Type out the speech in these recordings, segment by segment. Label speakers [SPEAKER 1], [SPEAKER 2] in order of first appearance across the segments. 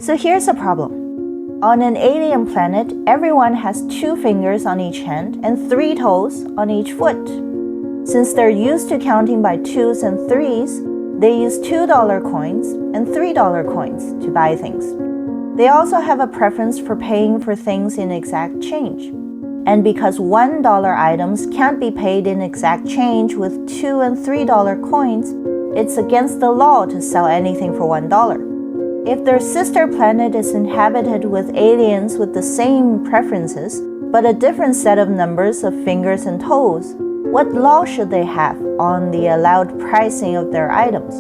[SPEAKER 1] So here's a problem. On an alien planet, everyone has 2 fingers on each hand and 3 toes on each foot. Since they're used to counting by 2s and 3s, they use $2 coins and $3 coins to buy things. They also have a preference for paying for things in exact change. And because $1 items can't be paid in exact change with $2 and $3 coins, it's against the law to sell anything for $1. If their sister planet is inhabited with aliens with the same preferences, but a different set of numbers of fingers and toes, what law should they have on the allowed pricing of their items?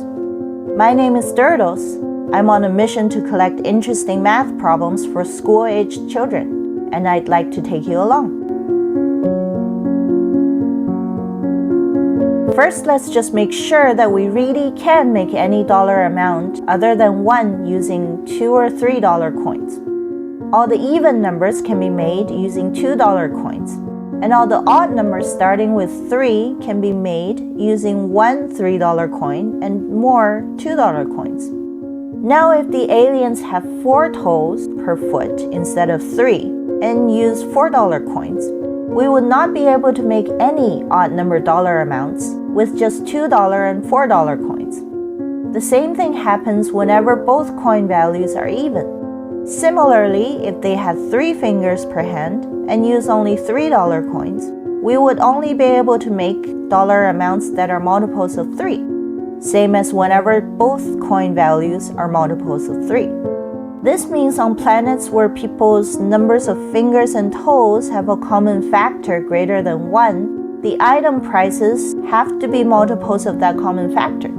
[SPEAKER 1] My name is Dirdos. I'm on a mission to collect interesting math problems for school-aged children, and I'd like to take you along. First, let's just make sure that we really can make any dollar amount other than 1 using $2 or $3 coins. All the even numbers can be made using $2 coins, and all the odd numbers starting with 3 can be made using 1 $3 coin and more $2 coins. Now, if the aliens have 4 toes per foot instead of 3 and use $4 coins, we would not be able to make any odd number dollar amounts with just $2 and $4 coins. The same thing happens whenever both coin values are even. Similarly, if they had 3 fingers per hand and use only $3 coins, we would only be able to make dollar amounts that are multiples of 3, same as whenever both coin values are multiples of 3. This means on planets where people's numbers of fingers and toes have a common factor greater than 1, the item prices have to be multiples of that common factor.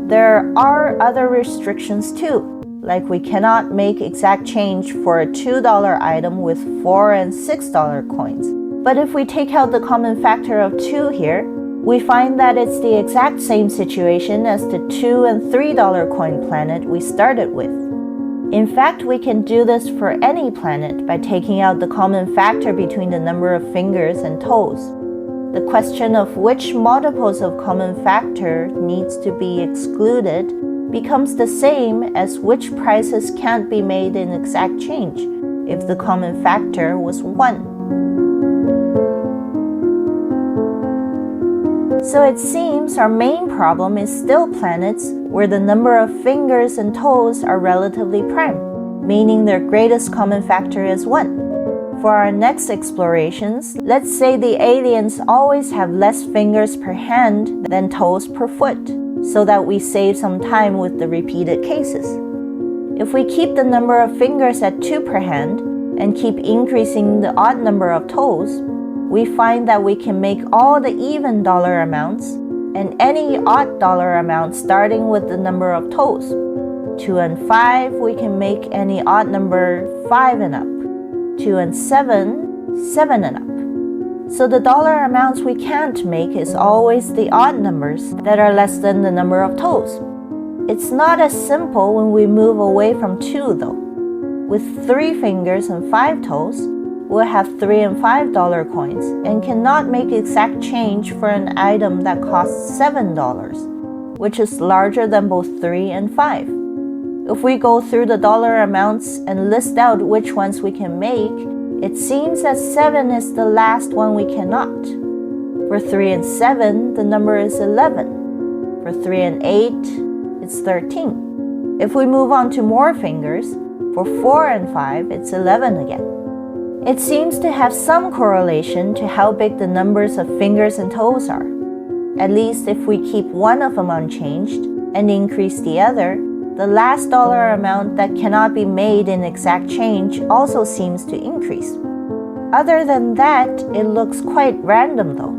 [SPEAKER 1] There are other restrictions too, like we cannot make exact change for a $2 item with $4 and $6 coins. But if we take out the common factor of 2 here, we find that it's the exact same situation as the $2 and $3 coin planet we started with. In fact, we can do this for any planet by taking out the common factor between the number of fingers and toes. The question of which multiples of common factor needs to be excluded becomes the same as which prices can't be made in exact change if the common factor was 1. So it seems our main problem is still planets where the number of fingers and toes are relatively prime, meaning their greatest common factor is 1. For our next explorations, let's say the aliens always have less fingers per hand than toes per foot, so that we save some time with the repeated cases. If we keep the number of fingers at 2 per hand and keep increasing the odd number of toes, we find that we can make all the even dollar amounts and any odd dollar amount starting with the number of toes. 2 and 5, we can make any odd number 5 and up. 2 and 7, 7 and up. So the dollar amounts we can't make is always the odd numbers that are less than the number of toes. It's not as simple when we move away from 2 though. With 3 fingers and 5 toes, we'll have $3 and $5 coins and cannot make exact change for an item that costs $7, which is larger than both 3 and 5. If we go through the dollar amounts and list out which ones we can make, it seems that 7 is the last one we cannot. For 3 and 7, the number is 11. For 3 and 8, it's 13. If we move on to more fingers, for 4 and 5, it's 11 again. It seems to have some correlation to how big the numbers of fingers and toes are. At least if we keep one of them unchanged and increase the other, the last dollar amount that cannot be made in exact change also seems to increase. Other than that, it looks quite random though.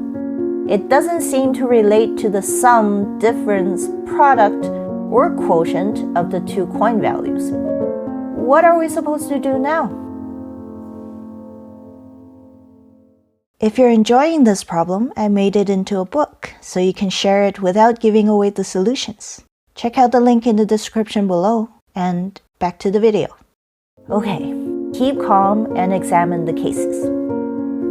[SPEAKER 1] It doesn't seem to relate to the sum, difference, product, or quotient of the 2 coin values. What are we supposed to do now? If you're enjoying this problem, I made it into a book, so you can share it without giving away the solutions. Check out the link in the description below, and back to the video. Okay, keep calm and examine the cases.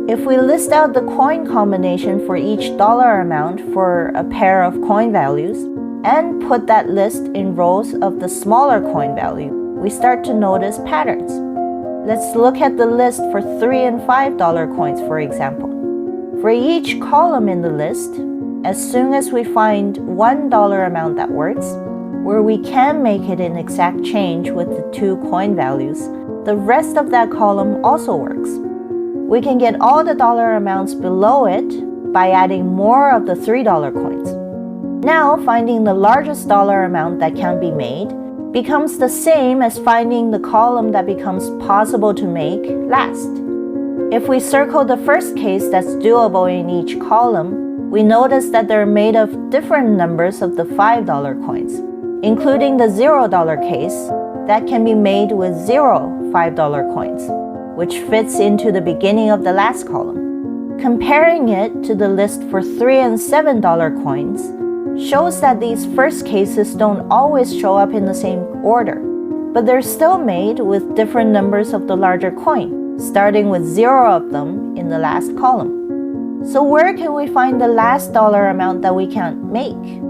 [SPEAKER 1] If we list out the coin combination for each dollar amount for a pair of coin values, and put that list in rows of the smaller coin value, we start to notice patterns. Let's look at the list for $3 and $5 coins, for example. For each column in the list, as soon as we find $1 amount that works, where we can make it an exact change with the two coin values, the rest of that column also works. We can get all the dollar amounts below it by adding more of the $3 coins. Now, finding the largest dollar amount that can be made becomes the same as finding the column that becomes possible to make last. If we circle the first case that's doable in each column, we notice that they're made of different numbers of the $5 coins, including the $0 case that can be made with 0 $5 coins, which fits into the beginning of the last column. Comparing it to the list for $3 and $7 coins shows that these first cases don't always show up in the same order, but they're still made with different numbers of the larger coin, starting with 0 of them in the last column. So where can we find the last dollar amount that we can't make?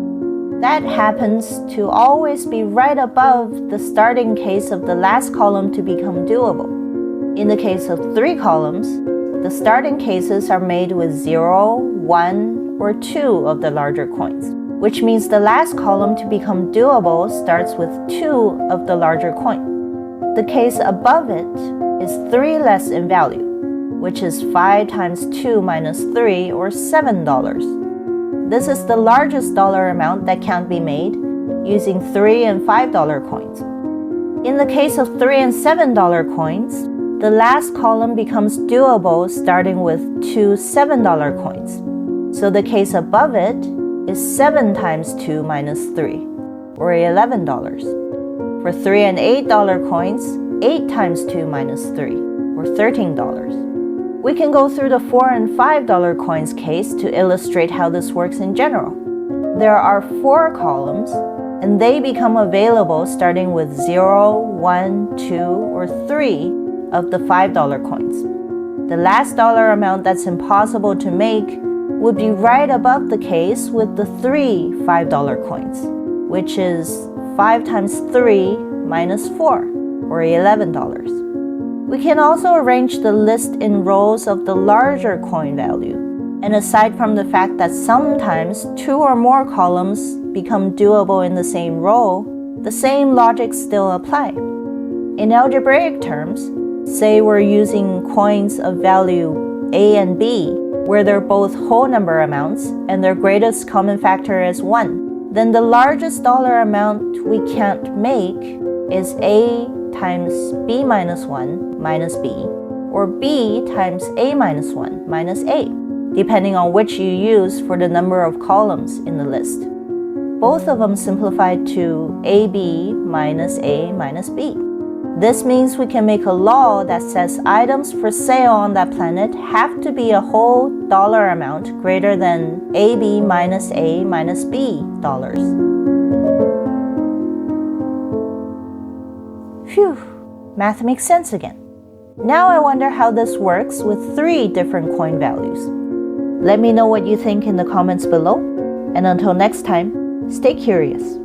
[SPEAKER 1] That happens to always be right above the starting case of the last column to become doable. In the case of 3 columns, the starting cases are made with 0, 1, or 2 of the larger coins, which means the last column to become doable starts with 2 of the larger coin. The case above it is 3 less in value, which is 5 times 2 minus 3, or $7. This is the largest dollar amount that can be made using $3 and $5 coins. In the case of $3 and $7 coins, the last column becomes doable starting with 2 $7 coins. So the case above it is 7 times 2 minus 3, or $11. For $3 and $8 coins, 8 times 2 minus 3, or $13. We can go through the $4 and $5 coins case to illustrate how this works in general. There are 4 columns, and they become available starting with 0, 1, 2, or 3 of the $5 coins. The last dollar amount that's impossible to make would be right above the case with the 3 $5 coins, which is 5 times 3 minus 4, or $11. We can also arrange the list in rows of the larger coin value. And aside from the fact that sometimes 2 or more columns become doable in the same row, the same logic still apply. In algebraic terms, say we're using coins of value A and B, where they're both whole number amounts and their greatest common factor is 1, then the largest dollar amount we can't make is A times B minus 1 minus B, or B times A minus 1 minus A, depending on which you use for the number of columns in the list. Both of them simplified to AB minus A minus B. This means we can make a law that says items for sale on that planet have to be a whole dollar amount greater than AB minus A minus B dollars. Phew, math makes sense again. Now I wonder how this works with 3 different coin values. Let me know what you think in the comments below, and until next time, stay curious.